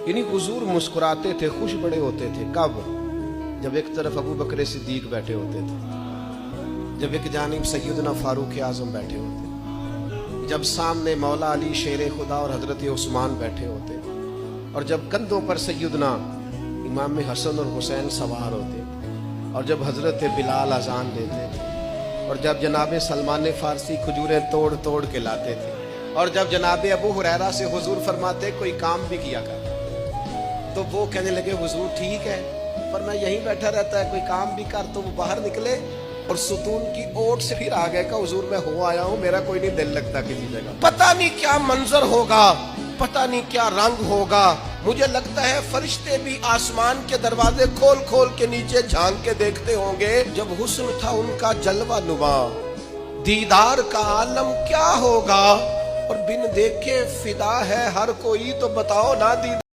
یعنی حضور مسکراتے تھے، خوش بڑے ہوتے تھے۔ کب؟ جب ایک طرف ابو بکر صدیق بیٹھے ہوتے تھے، جب ایک جانب سیدنا فاروق اعظم بیٹھے ہوتے، جب سامنے مولا علی شیر خدا اور حضرت عثمان بیٹھے ہوتے، اور جب کندھوں پر سیدنا امام حسن اور حسین سوار ہوتے، اور جب حضرت بلال اذان دیتے، اور جب جناب سلمان فارسی کھجوریں توڑ توڑ کے لاتے تھے، اور جب جناب ابو ہریرہ سے حضور فرماتے کوئی کام بھی کیا کر، تو وہ کہنے لگے حضور ٹھیک ہے، پر میں یہیں بیٹھا رہتا ہے، کوئی کام بھی کر، تو وہ باہر نکلے اور ستون کی اوٹ سے پھر آ گئے کہ حضور میں ہو آیا ہوں، میرا کوئی نہیں دل لگتا کسی جگہ۔ پتہ نہیں کیا منظر ہوگا، پتہ نہیں کیا رنگ ہوگا، مجھے لگتا ہے فرشتے بھی آسمان کے دروازے کھول کھول کے نیچے جھانک کے دیکھتے ہوں گے، جب حسن تھا ان کا جلوہ نما، دیدار کا عالم کیا ہوگا، اور بن دیکھے فدا ہے ہر کوئی، تو بتاؤ نا دیدار